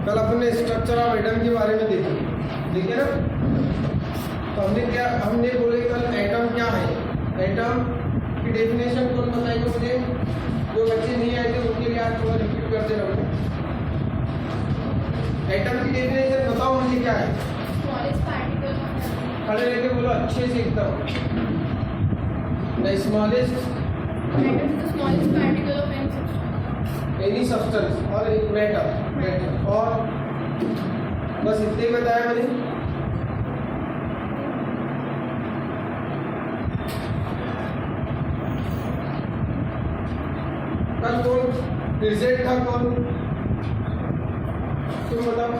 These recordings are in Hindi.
कल अपने स्ट्रक्चर ऑफ एटम के बारे में देखे ना। तो हमने बोले कल एटम क्या है। एटम की डेफिनेशन कौन बताएगा मुझे? जो बच्चे नहीं आए थे उनके लिए आज थोड़ा रिपीट करते रहो। एटम की डेफिनेशन बताओ मुझे क्या है? खड़े रह के बोलो अच्छे से एकदम। The smallest particle of any substance. Any substance और एक मैटर और बस इतने ही बताया मैंने। कल कौन प्रेजेंट था? कौन तुम बताओ?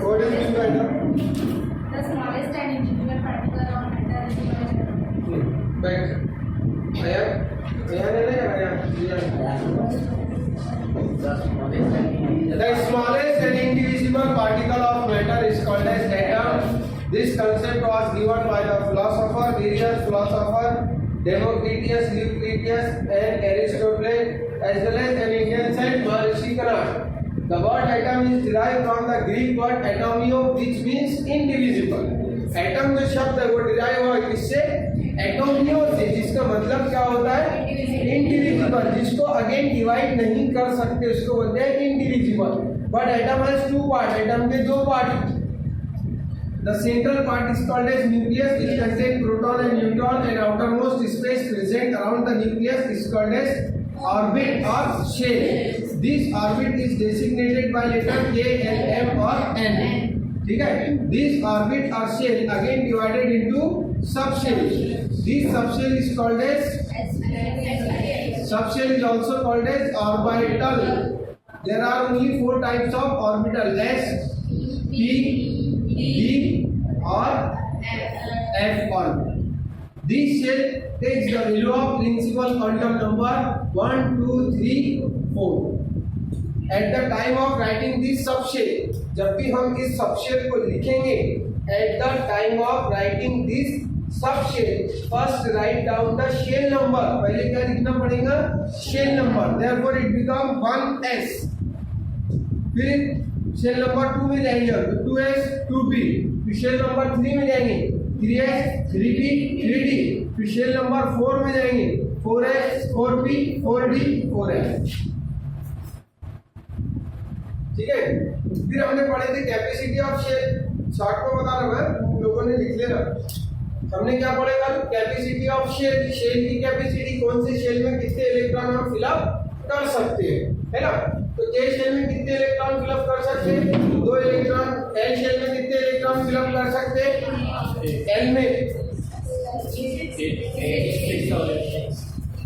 What is this matter? The smallest and individual particle of matter is called बैठ आया The smallest and indivisible particle of matter is called as atom. This concept was given by the various philosophers Democritus, Euclides, and Aristotle, as well as an Indian saint Maharishi Kanad. The word atom is derived from the Greek word atomio, which means indivisible. Atom जो शब्द है वो डिराइव हुआ किससे? एटोमियो से, जिसका मतलब क्या होता है? इंडिविजिबल, जिसको अगेन डिवाइड नहीं कर सकते उसको बोलते हैं indivisible. But atom has two part, atom के दो part. The central part is called as nucleus, which contains proton and neutron, and outermost space present around the nucleus is called as orbit or shell. This orbit is designated by letter K, L, M or N. ठीक है? This orbit or shell again divided into subshells. This subshell is called as subshell is also called as orbital. There are only 4 types of orbital: S, P, D or F1. This shell takes the value of principal quantum number 1, 2, 3, 4. At the time of writing this subshell, जब भी हम इस सबशेल को लिखेंगे, at the time of writing this subshell, first write down the shell number. पहले क्या लिखना पड़ेगा? shell number. Therefore it become 1s. फिर shell number 2 में जाएंगे तो 2s 2b. फिर shell number 3 में जाएंगे 3s 3b 3d. फिर shell number 4 में जाएंगे 4s 4b 4d 4s. ठीक है? फिर हमने पढ़े थे कैपेसिटी ऑफ शेल। शॉर्ट में बता रहा मैं, लोगों ने लिख लेना। हमने क्या पढ़े कल? Capacity of shell. शेल की कैपेसिटी, कौन से शेल में कितने इलेक्ट्रॉन हम फिलअप कर सकते हैं, है ना? तो K शेल में कितने इलेक्ट्रॉन फिलअप कर सकते हैं? 2 इलेक्ट्रॉन। L शेल में कितने इलेक्ट्रॉन फिलअप कर सकते हैं? L में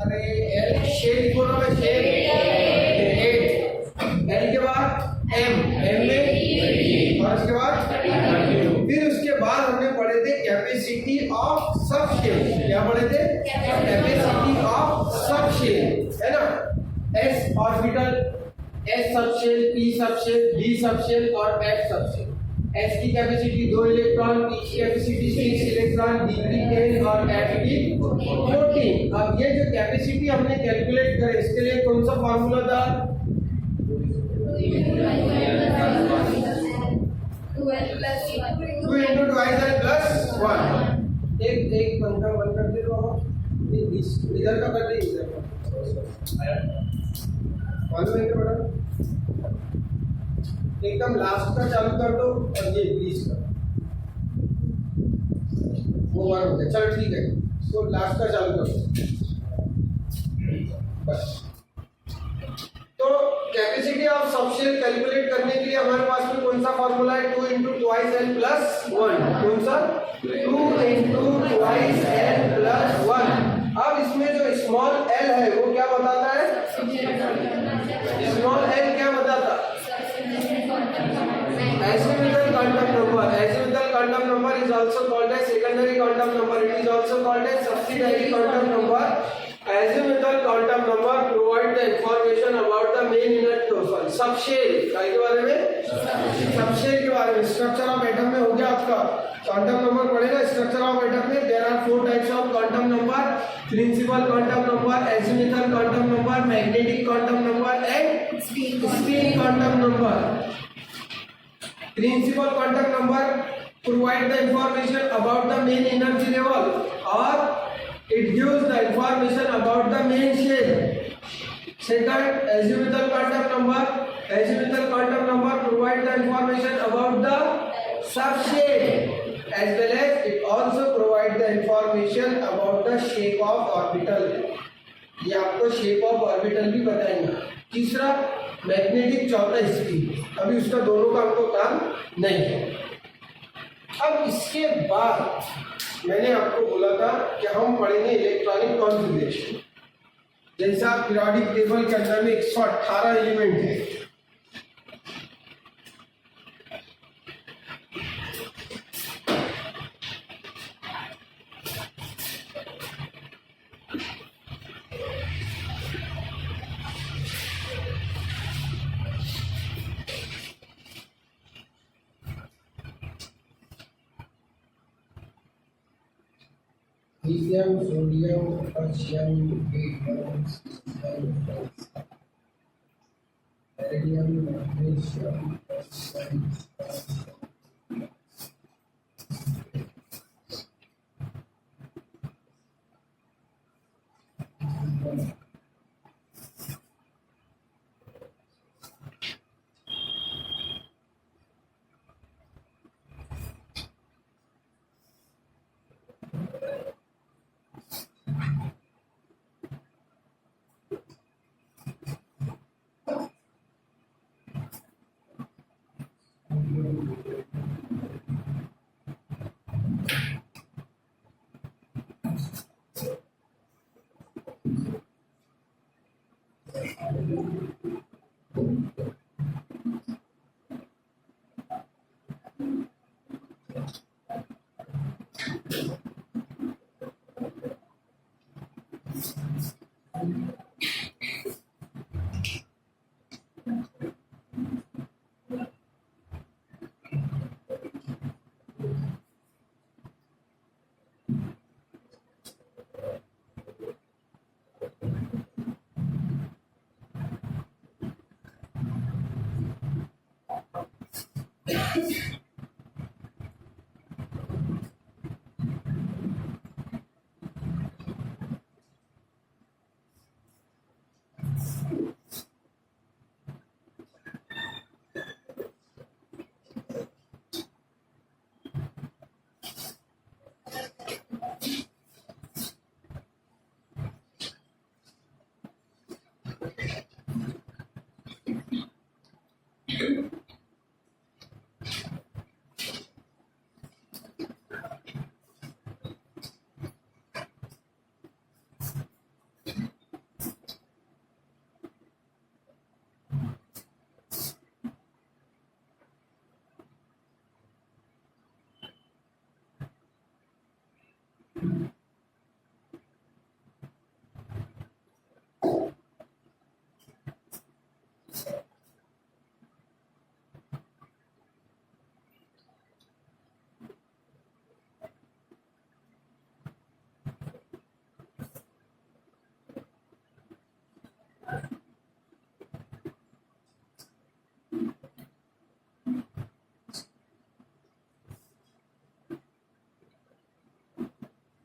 अरे L शेल को ना शेल 8। L के बाद M में और उसके बाद फिर उसके बाद हमने पढ़े थे कैपेसिटी ऑफ सबशेल। क्या पढ़े थे? कैपेसिटी ऑफ सबशेल, है ना? S orbital, S subshell, P subshell, D subshell और F सबशेल। S की कैपेसिटी 2 इलेक्ट्रॉन, P की कैपेसिटी 6 इलेक्ट्रॉन, D की 10 और F की 14। अब ये जो कैपेसिटी हमने कैलकुलेट करे, इसके लिए कौन सा फार्मूला था? 2 into twice and plus 1। एक पंखा बंद कर दे बाबा, इधर का कर दे, इधर का मालूम है क्या बड़ा? एकदम लास्ट का चालू कर दो और ये 20 का वो बार हो गया। चल ठीक है, तो लास्ट का चालू कर दो बस। तो कैपेसिटी ऑफ सबशेल कैलकुलेट करने के लिए हमारे पास में कौन सा फार्मूला है? 2 into twice n plus 1। कौन सा? 2 into twice n plus 1। अब इसमें जो स्मॉल l है वो क्या बताता है? स्मॉल l क्या बताता? azimuthal quantum number. Azimuthal quantum number is also called as secondary quantum number. It is also called as subsidiary quantum number. Azimuthal quantum number provides the information about the main unit torsion. Subshell के बारे में, सबशेल के बारे में। स्ट्रक्चर ऑफ एटम में हो गया आपका क्वांटम नंबर पढ़ेगा। स्ट्रक्चर ऑफ एटम में there are 4 types of quantum number, principal quantum number, azimuthal quantum number, magnetic quantum number and spin quantum number. Principal quantum number provide the information about the main energy level or it gives the information about the main shell. Second, azimuthal quantum number provide the information about the subshell as well as it also provide the information about the shape of orbital. ये आपको शेप ऑफ ऑर्बिटल भी बताएंगे। तीसरा मैग्नेटिक, चौथा स्पिन। अभी उसका दोनों का हमको काम नहीं है। अब इसके बाद मैंने आपको बोला था कि हम पढ़ेंगे इलेक्ट्रॉनिक कॉन्फ़िगरेशन। जैसा पीरियोडिक टेबल के अंदर में 118 एलिमेंट है, helium, sodium, potassium, barium, radium, magnesium,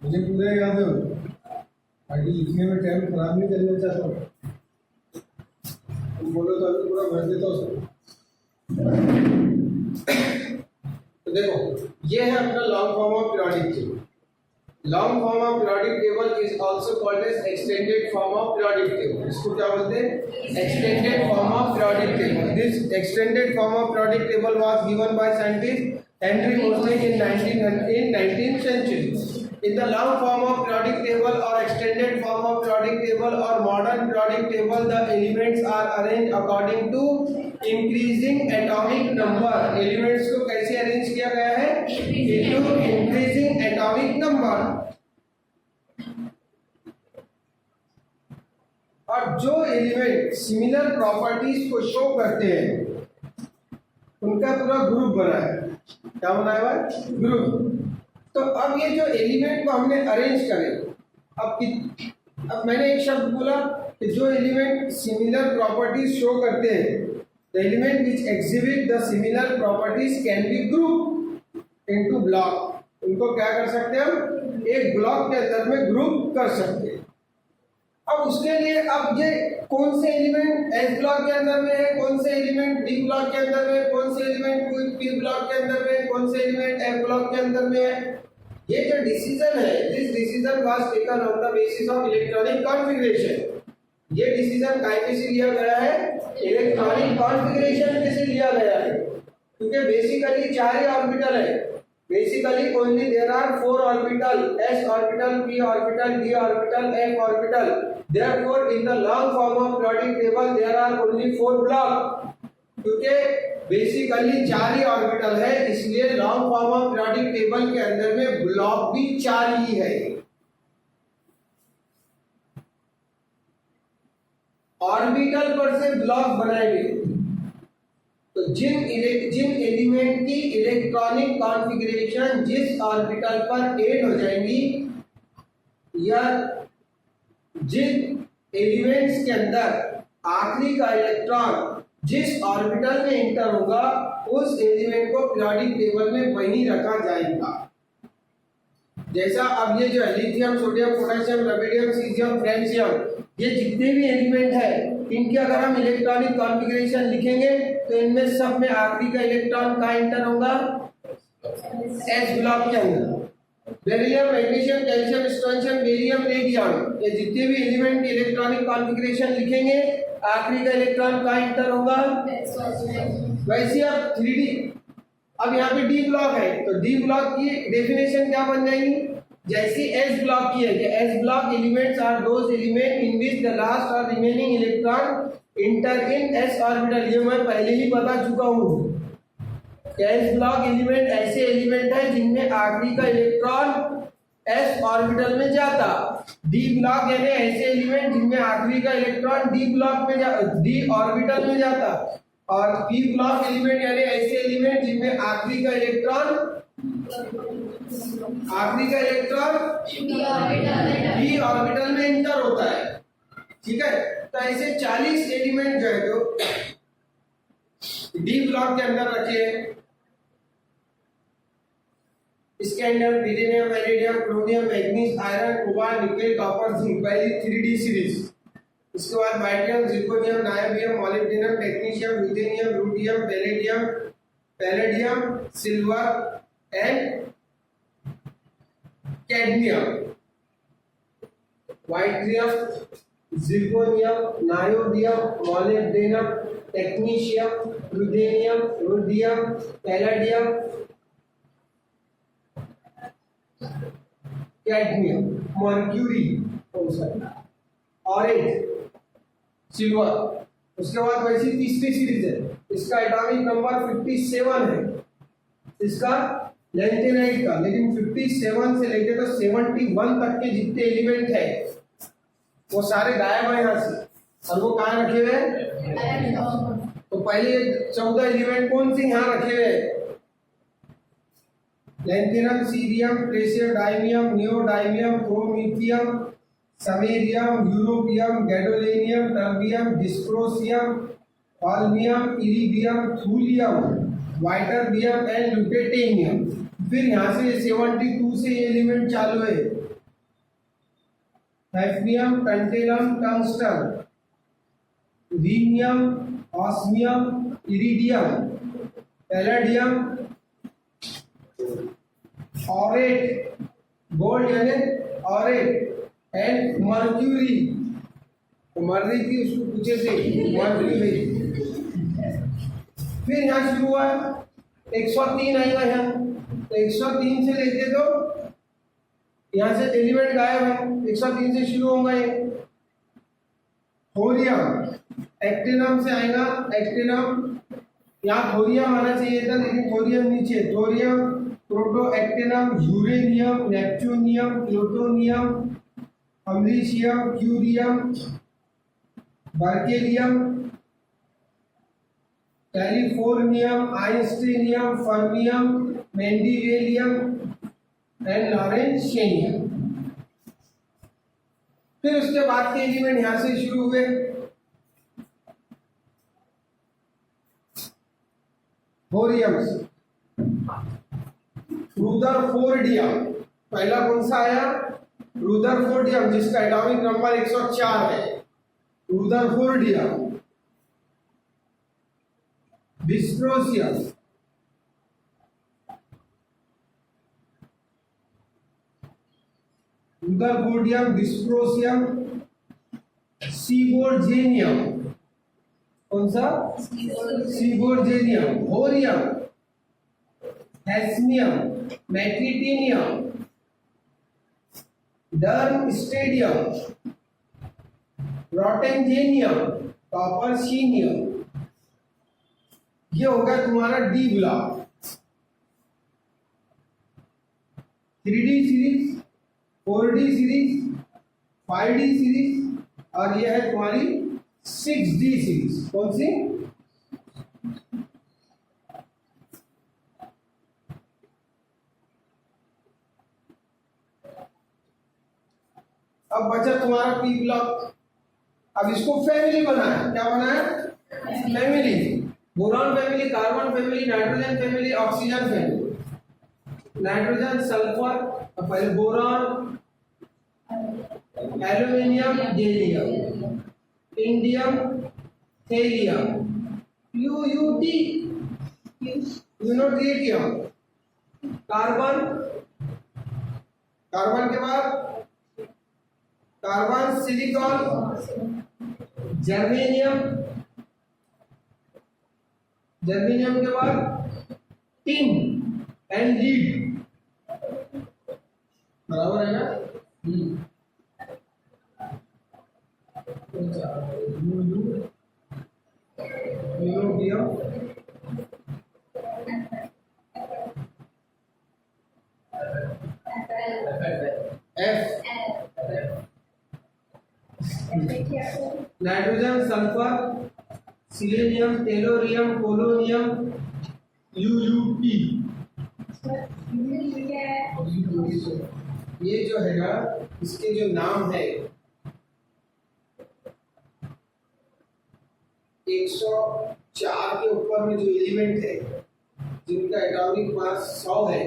मुझे पूरा याद है, आगे लिखने में टाइम खराब नहीं करना चाहता हूँ। तुम बोलो तो अभी पूरा भर देता हूँ। तो देखो, ये है अपना long form of periodic table. Long form of periodic table is also called as extended form of periodic table. इसको क्या बोलते हैं? Extended form of periodic table. This extended form of periodic table was given by scientist Henry Moseley in 19th century. In the long form of periodic table or extended form of periodic table or modern periodic table, the elements are arranged according to increasing atomic number. Elements को कैसे अरेंज किया गया है? Into increasing atomic number. और जो एलिमेंट सिमिलर प्रॉपर्टीज को शो करते हैं उनका पूरा ग्रुप बना है। क्या बना हुआ है? ग्रुप। तो अब ये जो एलिमेंट को हमने अरेंज करे, अब मैंने एक शब्द बोला कि जो एलिमेंट सिमिलर प्रॉपर्टीज शो करते हैं, the element which exhibit the similar properties can be group into block. उनको क्या कर सकते हैं हम? एक ब्लॉक के अंदर में ग्रुप कर सकते हैं। अब उसके लिए अब ये कौन से एलिमेंट एस ब्लॉक के अंदर में है, कौन से एलिमेंट डी ब्लॉक के अंदर में, कौन से एलिमेंट पी ब्लॉक के अंदर में, कौन से एलिमेंट एफ ब्लॉक के अंदर में है, ये जो डिसीजन है, this decision was taken on the basis of electronic configuration. ये डिसीजन काहे से लिया गया है? इलेक्ट्रॉनिक कॉन्फ़िगरेशन में से लिया गया है, क्योंकि बेसिकली 4 ही ऑर्बिटल है। Basically only there are 4 orbital, s orbital, p orbital, d orbital, f orbital. Therefore, in the long form of periodic table, there are only 4 block. क्योंकि बेसिकली 4 ही ऑर्बिटल है, इसलिए long form of periodic table के अंदर में ब्लॉक भी 4 ही है। ऑर्बिटल पर से ब्लॉक बनाएंगे तो जिन एलिमेंट की इलेक्ट्रॉनिक कॉन्फ़िगरेशन जिस ऑर्बिटल पर ऐड हो जाएंगी या जिन एलिमेंट्स के अंदर आखिरी का इलेक्ट्रॉन जिस ऑर्बिटल में एंटर होगा उस एलिमेंट को पीरियोडिक टेबल में वहीं रखा जाएगा। जैसा अब ये जो है lithium, sodium, potassium, rubidium, caesium, francium, ये जितने भी एलिमेंट है इनके अगर हम इलेक्ट्रॉनिक कॉन्फ़िगरेशन लिखेंगे तो इनमें सब में आखिरी का इलेक्ट्रॉन कहाँ एंटर होगा? एस ब्लॉक के अंदर। Beryllium, magnesium, calcium, strontium, barium, radium, ये जितने भी एलिमेंट की इलेक्ट्रॉनिक कॉन्फ़िगरेशन लिखेंगे आखिरी का इलेक्ट्रॉन कहाँ एंटर होगा? वैसे अब 3D, अब यहाँ पे डी ब्लॉक है तो डी ब्लॉक की डेफिनेशन क्या बन जाएगी? जैसी एस ब्लॉक की है कि S block elements are those element in which the last or remaining electron enter in S orbital. ये मैं पहले ही बता चुका हूँ। एस ब्लॉक एलिमेंट ऐसे एलिमेंट है जिनमें आखिरी का इलेक्ट्रॉन एस ऑर्बिटल में जाता। डी ब्लॉक यानी ऐसे एलिमेंट जिनमें आखिरी का इलेक्ट्रॉन डी ऑर्बिटल में जाता, और पी ब्लॉक एलिमेंट यानी ऐसे एलिमेंट जिनमें आखिरी का इलेक्ट्रॉन डी ऑर्बिटल में इंटर होता है। ठीक है, तो ऐसे 40 एलिमेंट जो है जो डी ब्लॉक के अंदर रखे हैं। इसके अंदर uranium, vanadium, chromium, manganese, iron, cobalt, nickel, copper, zinc, पहली 3D सीरीज। इसके बाद बाइटियम, zirconium, niobium, molybdenum, technetium, ruthenium, rhodium, palladium, silver and cadmium, yttrium, zirconium, niobium, molybdenum, technetium, ruthenium, rhodium, palladium, cadmium, mercury, orange, silver. उसके बाद वैसी तीसरी सीरीज है, इसका एटॉमिक नंबर 57 है, इसका लैंथेनाइट का, लेकिन 57 से लेके तो 71 तक के जितने एलिमेंट है वो सारे गायब है यहाँ से, और वो कहाँ रखे हुए हैं? तो पहले 14 एलिमेंट कौन से यहाँ रखे हुए हैं? Lanthanum, cerium, praseodymium, neodymium, promethium, samarium, europium, gadolinium, terbium, dysprosium, holmium, erbium, thulium, ytterbium and lutetium. फिर यहाँ से 72 से एलिमेंट चालू है। Hafnium, tantalum, tungsten, rhenium, osmium, iridium, palladium, aurum, gold यानी ऑरेट एंड मर्क्यूरी। तो मर्री थी उसको पूछे थे मर्क्यूरी। फिर यहाँ शुरू हुआ 103 आएगा यहाँ, तो 103 से लेते तो यहाँ से एलिमेंट गायब है, 103 से शुरू होगा ये। थोरियम, एक्टिनम से आएगा, एक्टिनम, यहाँ थोरियम आना चाहिए था लेकिन थोरियम नीचे, thorium, protactinium, uranium, neptunium, plutonium, americium, curium, berkelium, californium, einsteinium, fermium, mendelevium and lawrencium. फिर उसके बाद के एलिमेंट यहां से शुरू हुए। बोरियम, रुदरफोर्डियम, पहला कौन सा आया? रुदरफोर्डियम, जिसका एटॉमिक नंबर 104 है। रुदरफोर्डियम, डिस्प्रोसियम, रुदरफोर्डियम, डिस्प्रोसियम, सीबोर्जेनियम, कौन सा? सीबोर्जेनियम, होरियम, हैस्नियम, मैक्रिटेनियम, डर्म स्टेडियम, रोटेंजेनियम, कॉपरशीनियम। ये होगा तुम्हारा D block. 3D series, 4D series, 5D series और ये है तुम्हारी 6D सीरीज। कौन सी? अब बचा तुम्हारा पी ब्लॉक। अब इसको फैमिली बनाया। क्या बनाया? Family. Boron family, carbon family, nitrogen family, oxygen family. Nitrogen, sulphur, पहले boron, aluminium, gallium, indium, thallium, UUT, ununtrium, carbon, carbon के बाद कार्बन, सिलिकॉन, जर्मेनियम, जर्मेनियम के बाद टिन एंड लीड। बराबर है ना? Europium, F, nitrogen, sulphur, selenium, tellurium, polonium, UUP. ये जो है ना, इसके जो नाम है 104 के ऊपर में जो एलिमेंट है जिनका एटॉमिक मास 100 है,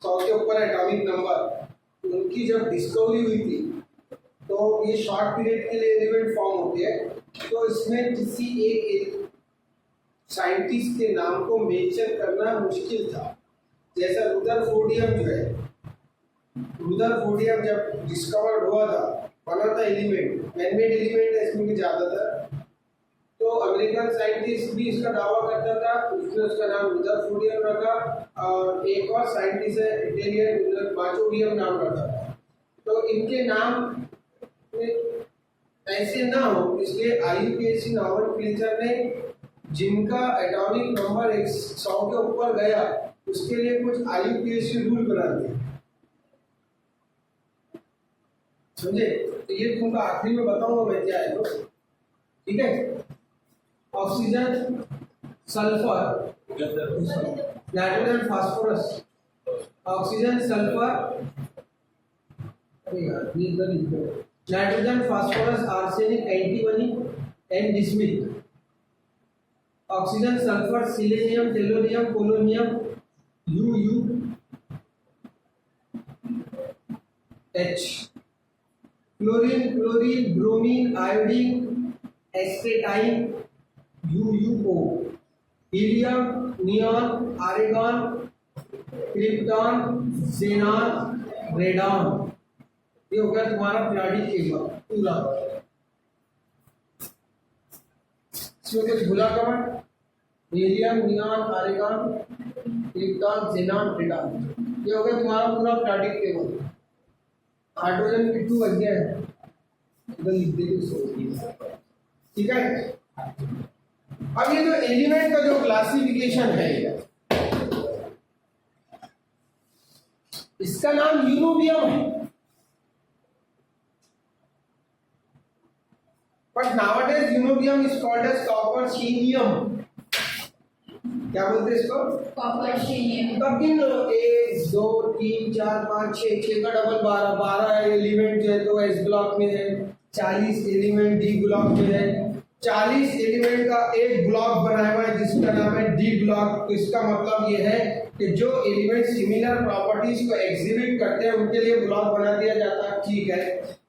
100 के ऊपर एटॉमिक नंबर, उनकी जब डिस्कवरी हुई थी तो ये शॉर्ट पीरियड के लिए एलिमेंट फॉर्म होते हैं। तो इसमें किसी एक साइंटिस्ट के नाम को मेंशन करना मुश्किल था। जैसा रुदरफोर्डियम जो है, रुदरफोर्डियम जब डिस्कवर्ड हुआ था, बना था एलिमेंट, मैनमेड एलिमेंट है इसमें ज्यादातर। तो अमेरिकन साइंटिस्ट भी इसका दावा करता था, उसने उसका नाम रुदरफोर्डियम रखा। और एक और साइंटिस्ट है इटालियन, माचोडियम नाम रखा था। तो इनके नाम ऐसे ना हो, इसलिए IUPAC नोमेनक्लेचर ने जिनका एटॉमिक नंबर 100 के ऊपर गया उसके लिए कुछ IUPAC रूल बना दिए। समझे? तो ये तुमको आखिरी में बताऊंगा मैं क्या है। तो ठीक है, oxygen, sulphur, nitrogen, phosphorus, oxygen, sulphur, nitrogen, phosphorus, arsenic, antimony and bismuth, oxygen, sulphur, selenium, tellurium, polonium, UU H, chlorine, chlorine, bromine, iodine, astatine, UUO, helium, neon, argon, krypton, xenon, radon. ये हो गया तुम्हारा पीरियोडिक टेबल पूरा। इसमें कुछ भूला कमर? Helium, neon, argon, krypton, xenon, radon. ये हो गया तुम्हारा पूरा पीरियोडिक टेबल। हाइड्रोजन की 2 बन गया है, इधर लिख देते। ठीक है, अब ये जो एलिमेंट का जो क्लासिफिकेशन है इसका नाम यूरोबियम है। but nowadays eunobium is called as copper-chenium. क्या बोलते हैं इसको? कॉपर-चेनियम। तब इन 1 2 3 4 5 6 का डबल 12 एलिमेंट जो है तो एस ब्लॉक में है, 40 एलिमेंट डी ब्लॉक में है। 40 एलिमेंट का एक ब्लॉक बनाया हुआ है जिसका नाम है डी ब्लॉक। तो इसका मतलब ये है कि जो एलिमेंट सिमिलर प्रॉपर्टीज को एग्जिबिट करते हैं उनके लिए ब्लॉक बना दिया जाता है, ठीक है।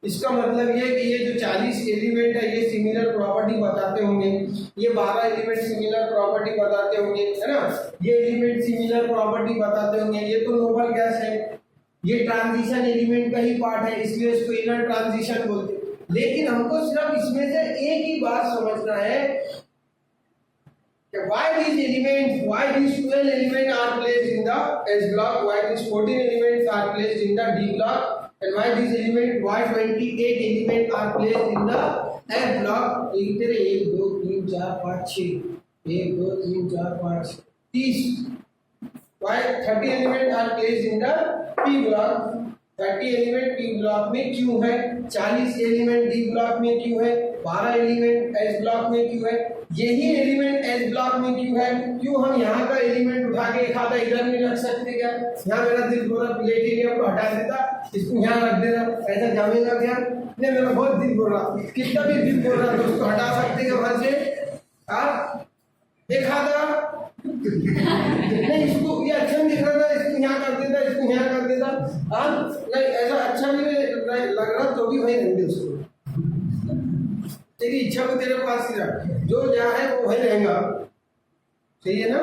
इसका मतलब ये कि ये जो 40 एलिमेंट है ये सिमिलर प्रॉपर्टी बताते होंगे, ये 12 एलिमेंट सिमिलर प्रॉपर्टी बताते होंगे, है ना, ये एलिमेंट सिमिलर प्रॉपर्टी बताते होंगे। ये तो नोबल गैस है, ये ट्रांजिशन एलिमेंट का ही पार्ट है, इसलिए इसको इनर ट्रांजिशन बोलते हैं। लेकिन हमको सिर्फ इसमें से एक ही बात समझना है कि why these elements, why these 12 elements are placed in the S block, why these 14 elements are placed in the D block, and why these elements, why 28 elements are placed in the F block. एक तेरे 1 2 3 4 5 6 1 2 3 4 5 30. Why 30 elements are placed in the P block? 30 element P block में क्यों है, 40 एलिमेंट D ब्लॉक में क्यों है, 12 एलिमेंट S ब्लॉक में क्यों है, यही एलिमेंट S ब्लॉक में क्यों है? क्यों हम यहाँ का एलिमेंट उठा के एक आधा इधर नहीं रख सकते क्या? यहाँ मेरा दिल बोल रहा प्लेटिनियम को हटा देता, इसको यहाँ रख देना, ऐसा जमेगा क्या? नहीं, मेरा बहुत दिल बोल रहा, कितना भी दिल बोल रहा तो उसको हटा सकते क्या वहां से? एक आधा नहीं, इसको ये अच्छा नहीं दिख रहा था, इसको यहाँ कर देता, इसको यहाँ कर देता, नहीं ऐसा अच्छा नहीं लग रहा तो भी वही रहने दे उसको, तेरी इच्छा को तेरे पास ही रख, जो जहाँ है वो वही रहेगा, सही है ना।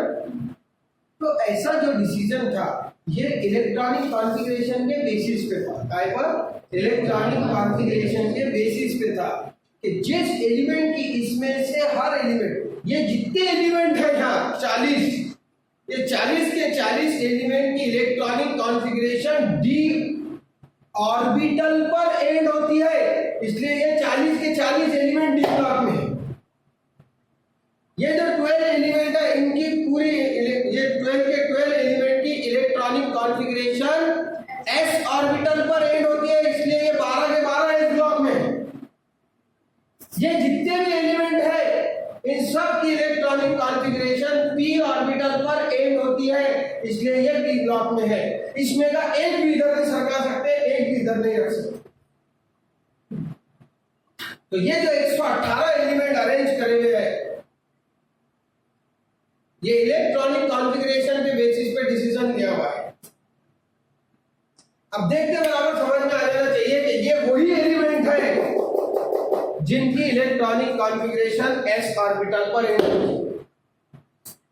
तो ऐसा जो डिसीजन था ये इलेक्ट्रॉनिक कॉन्फ़िगरेशन के बेसिस पे था, काय पर? इलेक्ट्रॉनिक कॉन्फ़िगरेशन के बेसिस पे था कि जिस एलिमेंट की इसमें से हर एलिमेंट, ये जितने एलिमेंट है यहाँ 40, ये 40 के 40 एलिमेंट की इलेक्ट्रॉनिक कॉन्फ़िगरेशन डी ऑर्बिटल पर एंड होती है, इसलिए ये 40 के 40 एलिमेंट डी ब्लॉक में है। ये जो 12 एलिमेंट है इनकी पूरी, ये 12 के 12 एलिमेंट की इलेक्ट्रॉनिक कॉन्फ़िगरेशन एस ऑर्बिटल पर एंड होती है, इसलिए ये 12 के 12 एस ब्लॉक में है। ये जितने भी एलिमेंट है इन सब की इलेक्ट्रॉनिक कॉन्फ़िगरेशन p ऑर्बिटल पर एंड होती है, इसलिए ये p ब्लॉक में है। इसमें का एक भी इधर नहीं सरका सकते, एक भी इधर नहीं रख सकते। तो ये जो 118 एलिमेंट अरेंज करे हुए हैं ये इलेक्ट्रॉनिक कॉन्फ़िगरेशन के बेसिस पे डिसीजन लिया हुआ है। अब देखते बराबर समझ में आ जाना चाहिए कि ये वही एलिमेंट है जिनकी इलेक्ट्रॉनिक कॉन्फ़िगरेशन s ऑर्बिटल पर एंड होती है।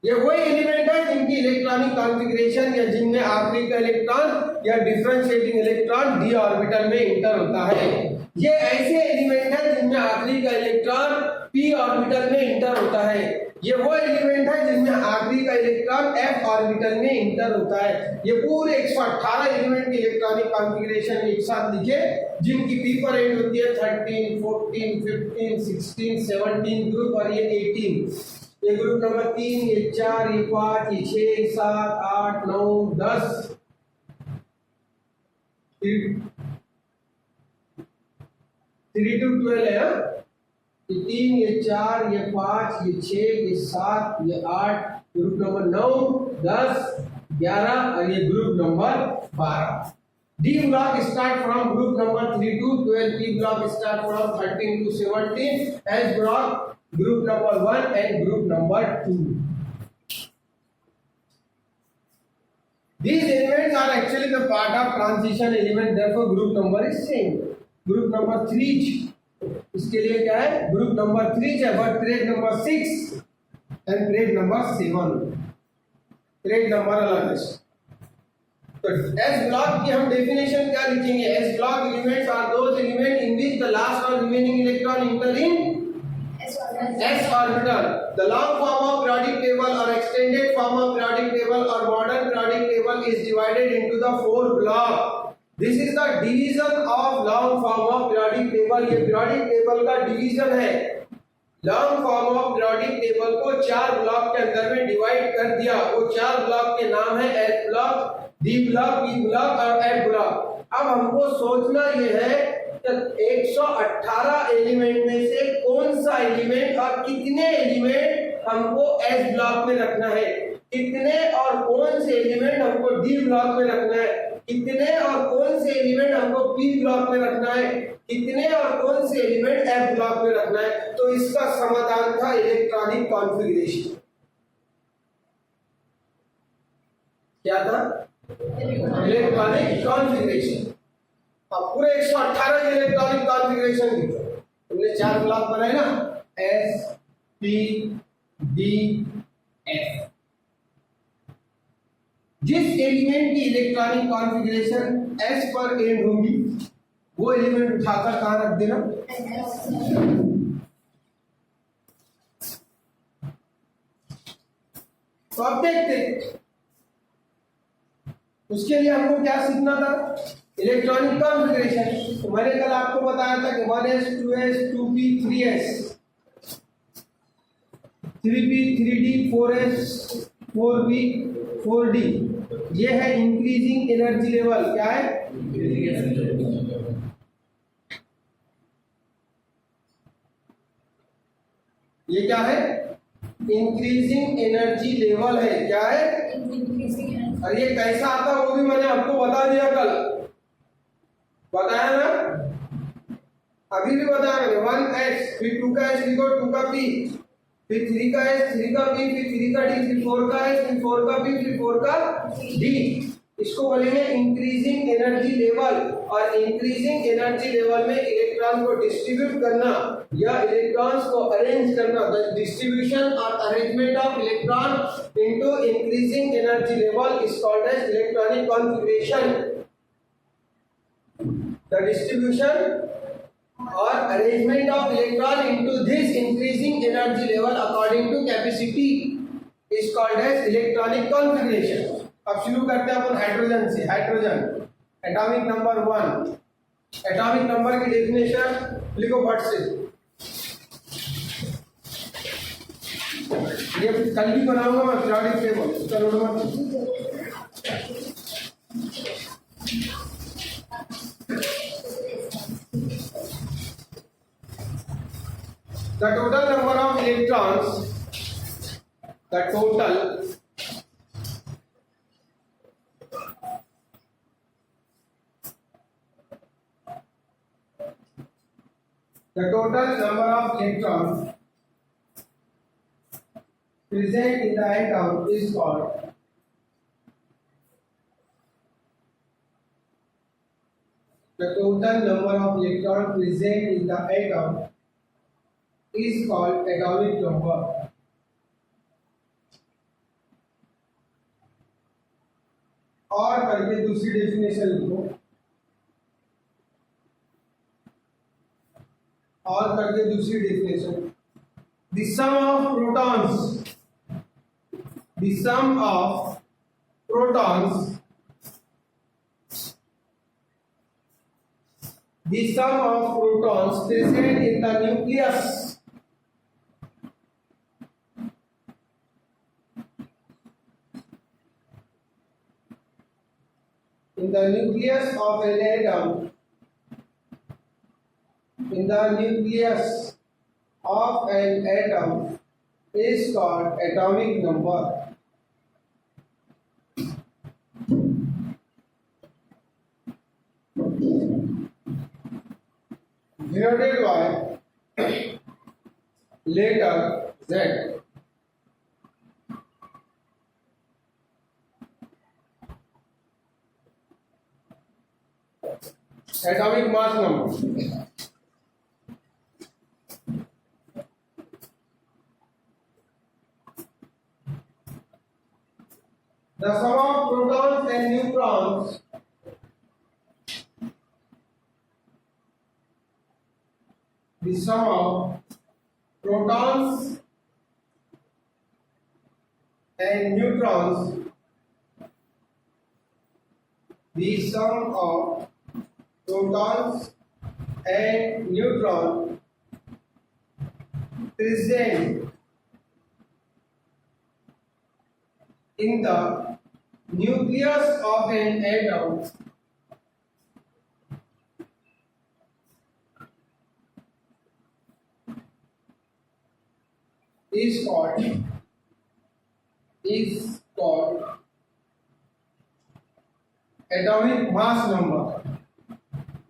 ये वही एलिमेंट है जिनकी इलेक्ट्रॉनिक कॉन्फ़िगरेशन या जिनमें आखिरी का इलेक्ट्रॉन या डिफरेंशिएटिंग इलेक्ट्रॉन d ऑर्बिटल में इंटर होता है। ये ऐसे एलिमेंट है जिनमें आखिरी का इलेक्ट्रॉन p ऑर्बिटल में इंटर होता है। ये वो एलिमेंट है जिनमें आखिरी का इलेक्ट्रॉन f ऑर्बिटल में इंटर होता है। ये पूरे 118 एलिमेंट की इलेक्ट्रॉनिक कॉन्फ़िगरेशन एक साथ लिखे जिनकी p पर एंड होती है 13, 14, 15, 16, 17 ग्रुप और ये 18। ये ग्रुप नंबर 3, ये 4, ये 5, ये 6, 7, 8, 9, 10, 3 to 12 है। ये 3, ये 4, ये 5, ये 6, ये 7, ये 8, ग्रुप नंबर 9, 10, 11 और ये group number 12। D block start from group number 3 to 12, P block start from 13 to 17, S block group number 1 and group number 2. These elements are actually the part of transition element, therefore group number is same. Group number 3 इसके लिए क्या है? ग्रुप नंबर 3 है, but trade number 6 and trade number 7, trade number अलग है। तो एस ब्लॉक की हम डेफिनेशन क्या लिखेंगे? S block elements are those element in which the last or remaining electron enter in s orbital. The long form of periodic table or extended form of periodic table or modern periodic table is divided into the 4 blocks. This is the division of long form of periodic table. ये periodic table का division है। long form of periodic table को 4 ब्लॉक के अंदर में डिवाइड कर दिया। वो 4 ब्लॉक के नाम है S block, D block, E block और F ब्लॉक। अब हमको सोचना ये है तो 118 एलिमेंट में से कौन सा एलिमेंट और कितने एलिमेंट हमको एस ब्लॉक में रखना है, कितने और कौन से एलिमेंट हमको डी ब्लॉक में रखना है, कितने और कौन से एलिमेंट हमको पी ब्लॉक में रखना है, कितने और कौन से एलिमेंट एफ ब्लॉक में रखना है। तो इसका समाधान था इलेक्ट्रॉनिक कॉन्फ़िगरेशन। क्या था? Electronic configuration. अब पूरे 118 इलेक्ट्रॉनिक कॉन्फ़िगरेशन लिखो। तुमने 4 ब्लॉक बनाए ना, एस पी डी एफ। जिस एलिमेंट की इलेक्ट्रॉनिक कॉन्फ़िगरेशन एस पर एंड होगी वो एलिमेंट उठाकर कहां रख देना? तो अब देखते हैं उसके लिए हमको क्या सीखना था? Electronic configuration. तो मैंने कल आपको बताया था कि 1s 2s 2p 3s 3p 3d 4s 4p 4d, ये है इंक्रीजिंग एनर्जी लेवल। क्या है? ये क्या है? इंक्रीजिंग एनर्जी लेवल है। क्या है? और ये कैसा आता है वो भी मैंने आपको बता दिया कल, बताया ना, अभी भी बताया मैंने। 1s, फिर 2 का s लिखो, 2 का p, फिर 3 का s, 3 का p, फिर 3 का d, फिर 4 का s, फिर 4 का p, फिर 4 का d। इसको बोलेंगे इंक्रीजिंग एनर्जी लेवल। और इंक्रीजिंग एनर्जी लेवल में इलेक्ट्रॉन को डिस्ट्रीब्यूट करना या इलेक्ट्रॉन्स को अरेंज करना, the distribution or arrangement of electron into increasing energy level is called as electronic configuration. The distribution or arrangement of electron into this increasing energy level according to capacity is called as electronic configuration। अब शुरू करते हैं अपन हाइड्रोजन से। Hydrogen atomic number 1। Atomic number की डेफिनेशन लिखो फट से। ये कल भी बनाऊंगा मैं पीरियोडिक टेबल, उसका नोट मत। The total number of electrons, the total number of electrons present in the atom is called the total number of electrons present in the atom is called atomic number। और करके दूसरी डेफिनेशन लिखो। और करके दूसरी definition, the sum of protons, the sum of protons, the sum of protons present in the nucleus in the nucleus of an atom, in the nucleus of an atom is called atomic number। denoted by letter Z। atomic mass number, the sum of protons and neutrons the sum of protons and neutrons, the sum of protons and neutrons present in the nucleus of an atom is called atomic mass number.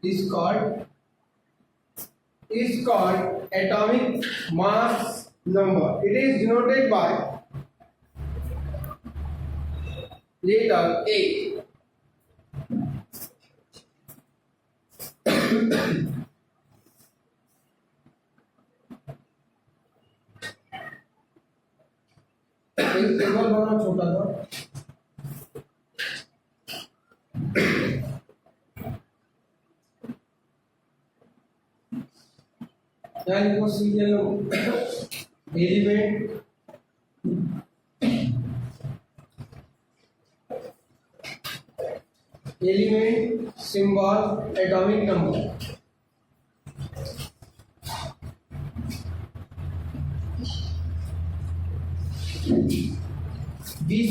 Is called atomic mass number. It is denoted by letter A. Table बना छोटा सा यहाँ लिखो serial element symbol atomic number. बीस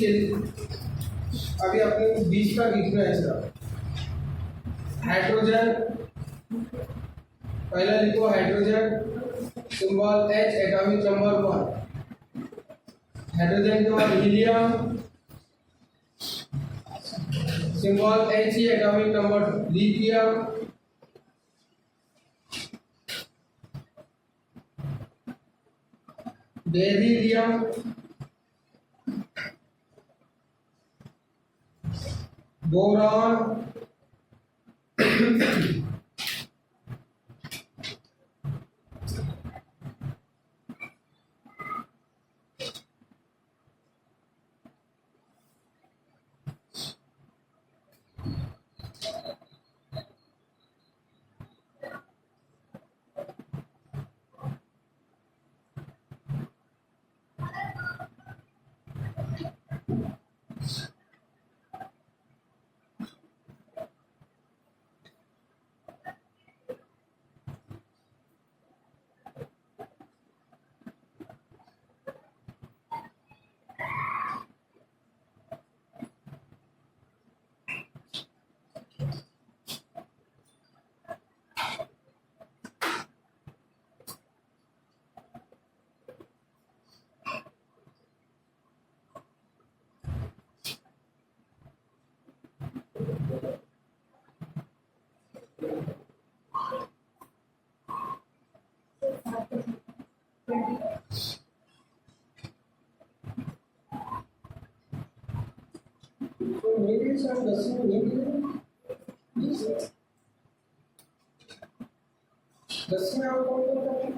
अभी अपने 20 का लिखना है इसका. हाइड्रोजन पहला लिखो hydrogen symbol H atomic number 1. Hydrogen के बाद helium symbol He atomic number 2. Lithium beryllium boron मेरे साथ 10 में नहीं मिले 10 में आप कौन करते हैं.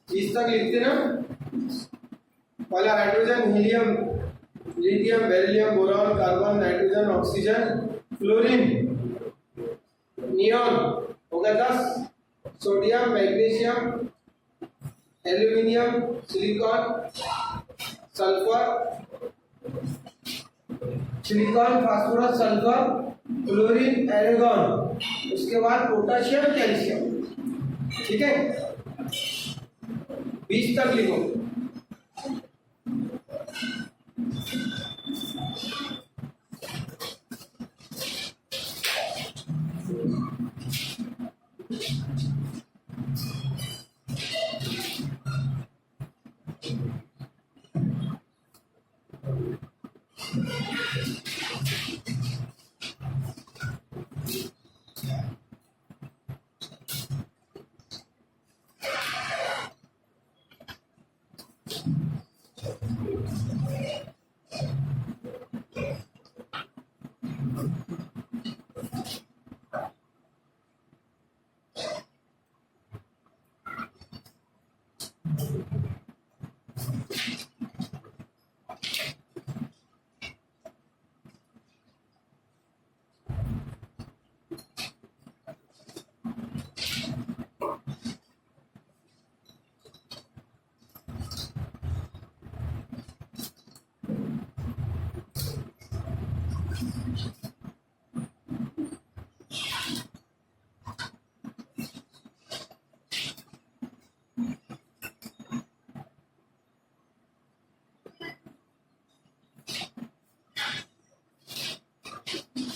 इस तक लिखते ना. पहला hydrogen helium lithium beryllium boron carbon nitrogen oxygen fluorine neon हो गया 10. Sodium magnesium aluminium silicon phosphorus sulphur chlorine argon. उसके बाद पोटेशियम कैल्शियम. ठीक है 20 तक लिखो.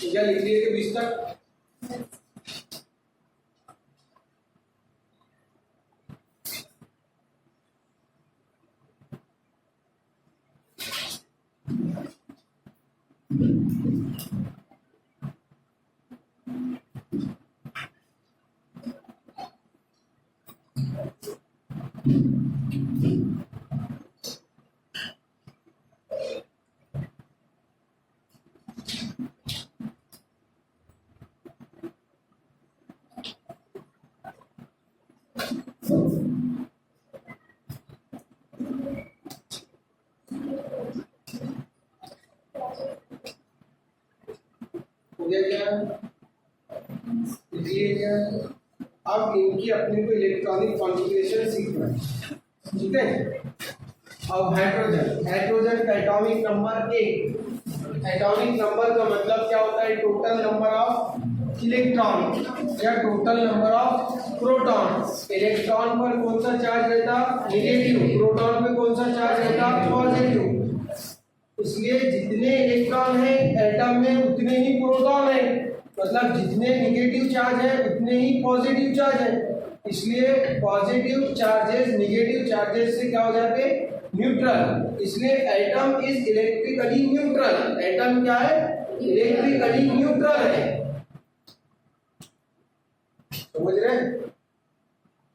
क्या लिख लिए थे 20 तक? अब इनकी अपने को इलेक्ट्रॉनिक कॉन्फ़िगरेशन सीखना है, ठीक है। अब हाइड्रोजन का एटॉमिक नंबर 1। एटॉमिक नंबर का मतलब क्या होता है? टोटल नंबर ऑफ इलेक्ट्रॉन या total number of proton. Electron पर कौन सा चार्ज रहता? नेगेटिव। प्रोटॉन पे कौन सा चार्ज रहता? पॉजिटिव। इसलिए जितने इलेक्ट्रॉन है एटम में उतने ही प्रोटॉन है, मतलब जितने नेगेटिव चार्ज है उतने ही पॉजिटिव चार्ज है। इसलिए पॉजिटिव चार्जेस नेगेटिव चार्जेस से क्या हो जाते हैं? न्यूट्रल। इसलिए atom is electrically neutral. Atom क्या है? इलेक्ट्रिकली न्यूट्रल है। समझ रहे हैं?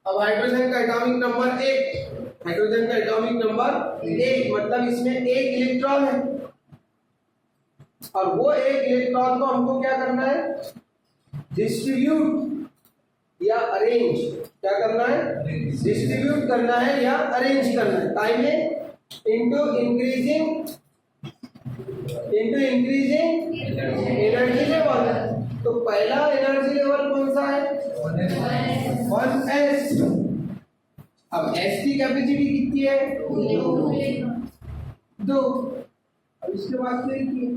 अब हाइड्रोजन का एटॉमिक नंबर 1। हाइड्रोजन का एटॉमिक नंबर 1 मतलब इसमें एक इलेक्ट्रॉन है, और वो एक इलेक्ट्रॉन को हमको क्या करना है? डिस्ट्रीब्यूट या अरेंज। क्या करना है? डिस्ट्रीब्यूट करना है या अरेंज करना है। टाइम में इनटू इंक्रीजिंग एनर्जी लेवल। तो पहला एनर्जी लेवल कौन सा है? 1s। अब s की कैपेसिटी कितनी है? 2। अब इसके बाद क्या किया?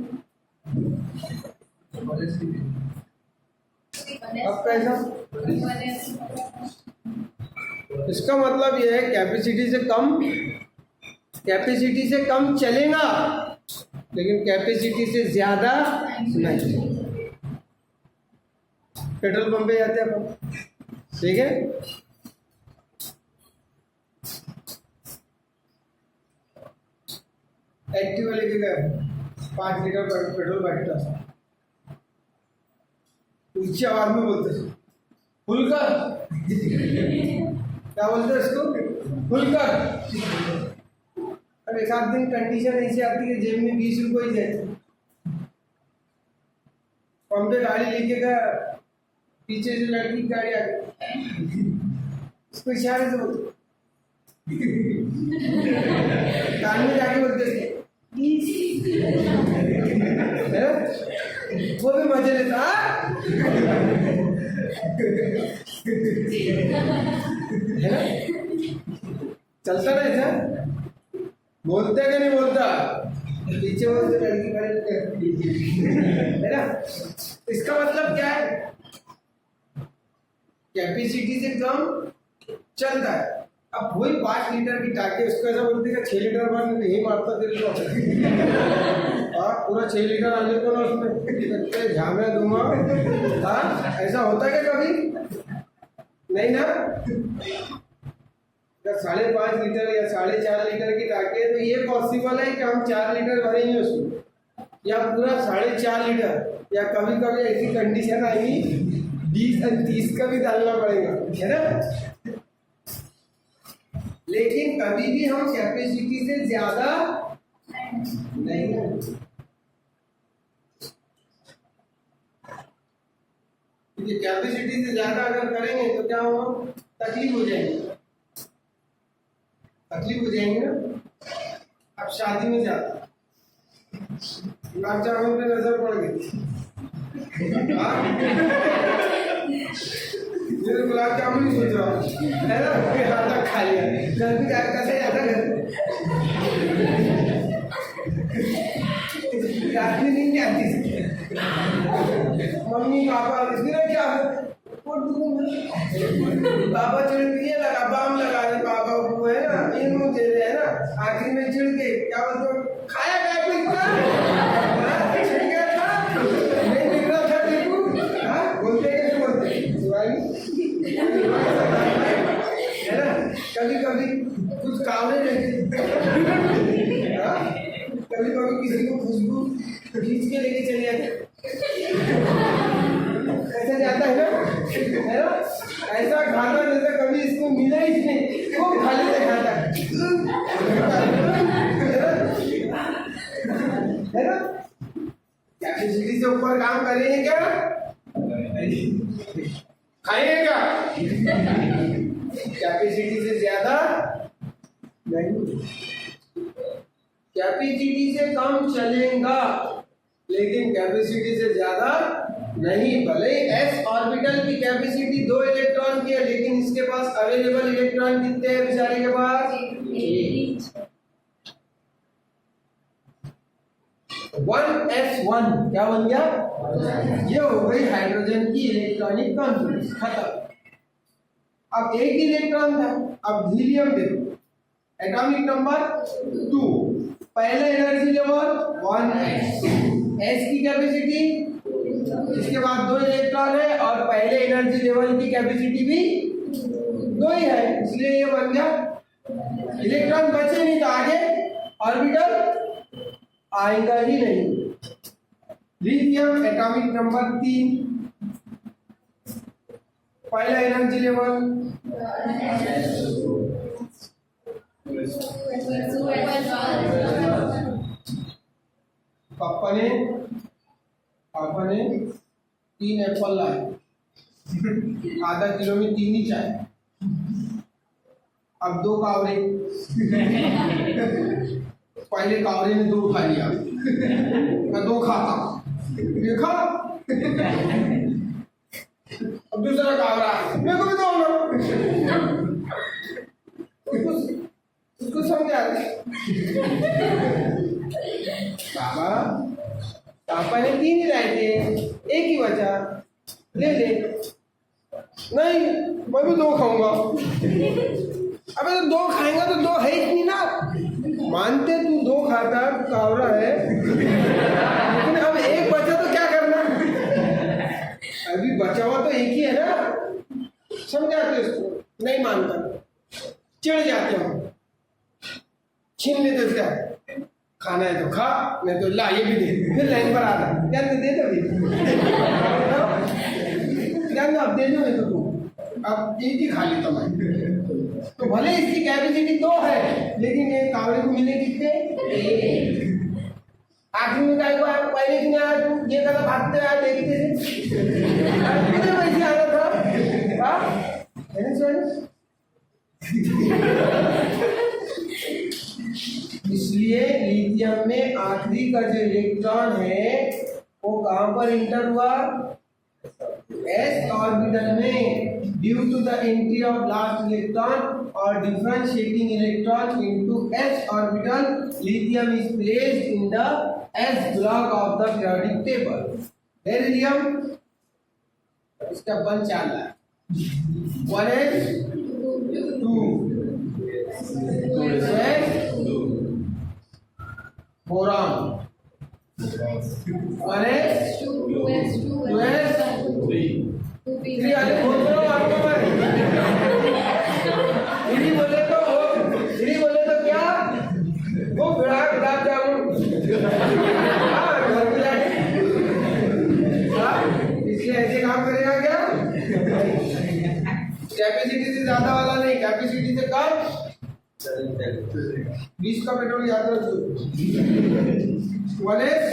अब कैसा? इसका मतलब यह है कैपेसिटी से कम चलेगा, लेकिन कैपेसिटी से ज्यादा नहीं। पेट्रोल पंप पे जाते हैं अपन, ठीक है। एक्टिवा लेके गए, 5 लीटर पेट्रोल बैठता, ऊंची आवाज में बोलते फुल कर। क्या बोलते हैं इसको? फुल कर। अब एक आध दिन कंडीशन ऐसी आती है जेब में 20 रुपये ही जाए, पंप पे गाड़ी लेके गया, पीछे से लड़की की गाड़ी आ गई, उसको इशारे से बोलते, कान में जाके बोलते वो भी मजे लेता। है ना? चलता ना ऐसा, बोलता कि नहीं बोलता? पीछे बोलते लड़की खड़े, है ना? इसका मतलब क्या है? कैपेसिटी से कम चलता है। अब वही 5 लीटर की टाकी, उसको ऐसा बोलते हैं 6 लीटर बाद नहीं मारता तेरे को। हाँ, पूरा 6 लीटर आने को ना उसमें झामे दूंगा। हाँ, ऐसा होता है क्या कभी? नहीं ना। अगर 5.5 लीटर या 4.5 लीटर की टाकी है तो ये पॉसिबल है कि हम 4 लीटर भरेंगे उसमें, या पूरा 4.5 लीटर, या कभी कभी ऐसी कंडीशन आएगी 20 और 30 का भी डालना पड़ेगा, है ना। लेकिन कभी भी हम कैपेसिटी से ज्यादा नहीं, क्योंकि कैपेसिटी से ज्यादा अगर करेंगे तो क्या होगा? तकलीफ हो जाएगी, ना। अब शादी में जाता, गुलाब जामुन पे नजर पड़ गई, मेरे गुलाब जामुन ही सोच रहा हूँ, है ना? हाथ तक खा लिया, घर भी कैसे जाता घर रात में नींद नहीं आती, मम्मी पापा इसने क्या पापा चिड़ के लगा बाम लगा रहे पापा वो है ना इन दे रहे हैं ना आखिरी में चिड़ के क्या बोलते खाया क्या कोई चिड़ गया था नहीं दिख रहा था देखो हाँ बोलते कैसे बोलते है ना कभी कभी कुछ कावड़े रहते कभी कभी किसी को खुशबू खींच के लेके चले जाते ऐसा जाता है ना ऐसा खाता जैसा कभी इसको मिला ही नहीं वो खाली से खाता है ना कैपेसिटी से ऊपर काम करेंगे क्या खाएंगे क्या कैपेसिटी से ज्यादा नहीं कैपेसिटी से कम चलेगा लेकिन कैपेसिटी से ज्यादा नहीं। भले एस ऑर्बिटल की कैपेसिटी 2 इलेक्ट्रॉन की है लेकिन इसके पास अवेलेबल इलेक्ट्रॉन कितने हैं बेचारे के पास 1s1 क्या बन गया ये हो गई हाइड्रोजन की इलेक्ट्रॉनिक कॉन्फिडेंस खत्म। अब एक इलेक्ट्रॉन था अब हीलियम देखो एटॉमिक नंबर 2 पहला एनर्जी लेवल 1s s की कैपेसिटी इसके बाद 2 इलेक्ट्रॉन है और पहले एनर्जी लेवल की कैपेसिटी भी 2 ही है इसलिए ये बन गया इलेक्ट्रॉन बचे नहीं तो आगे ऑर्बिटल आएगा ही नहीं। लिथियम एटॉमिक नंबर 3 पहला एनर्जी लेवल पापा ने 3 एप्पल लाए आधा किलो में 3 ही चाहिए अब 2 कावरे पहले कावरे ने 2 खा लिया मैं 2 खाता देखा अब दूसरा कावरा मेरे को भी दो ना उसको समझा पापा ने 3 ही लाए थे एक ही बचा ले ले नहीं मैं भी 2 खाऊंगा अबे तो 2 खाएंगा तो 2 है ही नहीं ना मानते तू 2 खाता कावरा है लेकिन अब एक बचा तो क्या करना अभी बचा हुआ तो एक ही है ना समझाते उसको नहीं मानता चिढ़ जाते हो छीन लेते उसका खाना है तो खा नहीं तो ला ये भी दे फिर लाइन पर आता क्या दे दो क्या अब दे दो तो तू अब एक ही खा लेता मैं तो भले इसकी कैपेसिटी 2 है लेकिन ये कावड़े को मिले कितने आखिर में क्या हुआ पहले दिन आया तू ये कदम भागते आया देखते कितने पैसे आ रहा था इसलिए लिथियम में आखिरी का जो इलेक्ट्रॉन है वो कहां पर इंटर हुआ s ऑर्बिटल में due to the entry of last electron or differentiating electron into s orbital lithium is placed in the s block of the periodic table. Beryllium इसका बन चल रहा है 1s 2 बोरॉन 1s 2s 3 आगे बोल दो आपको बोले तो क्या वो गुलाब जामुन घर में जाके इसलिए ऐसे काम करेगा क्या कैपेसिटी से ज्यादा वाला नहीं कैपेसिटी से कम 20 का पेट्रोल याद रखो 1s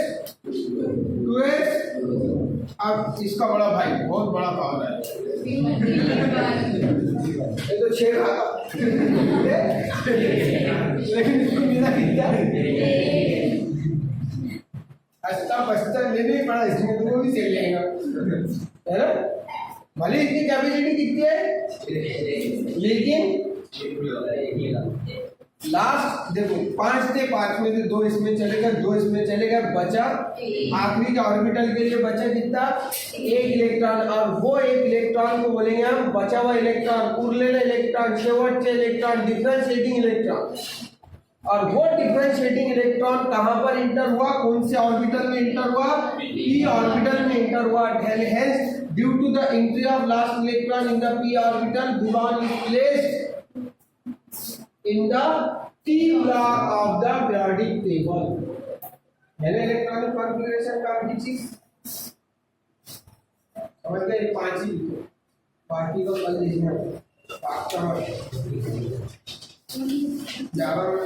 2s अब इसका बड़ा भाई बहुत बड़ा पावर है ये तो 6 खाता लेकिन इसको मिला कितना अच्छा बस्ता लेने ही पड़ा इसमें तो वो भी सेल लेगा है ना भले इसकी कैपेसिटी कितनी है लेकिन लास्ट देखो 5 थे, 5 में से 2 इसमें चले गए, 2 इसमें चले गए, बचा आखिरी के ऑर्बिटल के लिए बचा कितना, 1 इलेक्ट्रॉन। और वो 1 इलेक्ट्रॉन को बोलेंगे हम बचा हुआ इलेक्ट्रॉन, उरलेला इलेक्ट्रॉन, शेवटचे इलेक्ट्रॉन, डिफरेंशिएटिंग इलेक्ट्रॉन। और वो डिफरेंशिएटिंग इलेक्ट्रॉन कहां पर इंटर हुआ, कौन से ऑर्बिटल में इंटर हुआ, p ऑर्बिटल में इंटर हुआ। Hence due to the entry of last electron in the p orbital, boron is placed in the T block of the periodic table. है ना इलेक्ट्रॉनिक कॉन्फ़िगरेशन का भी चीज समझ गए। 5 ही पार्टिकल कल लिखना पार्ट जावा में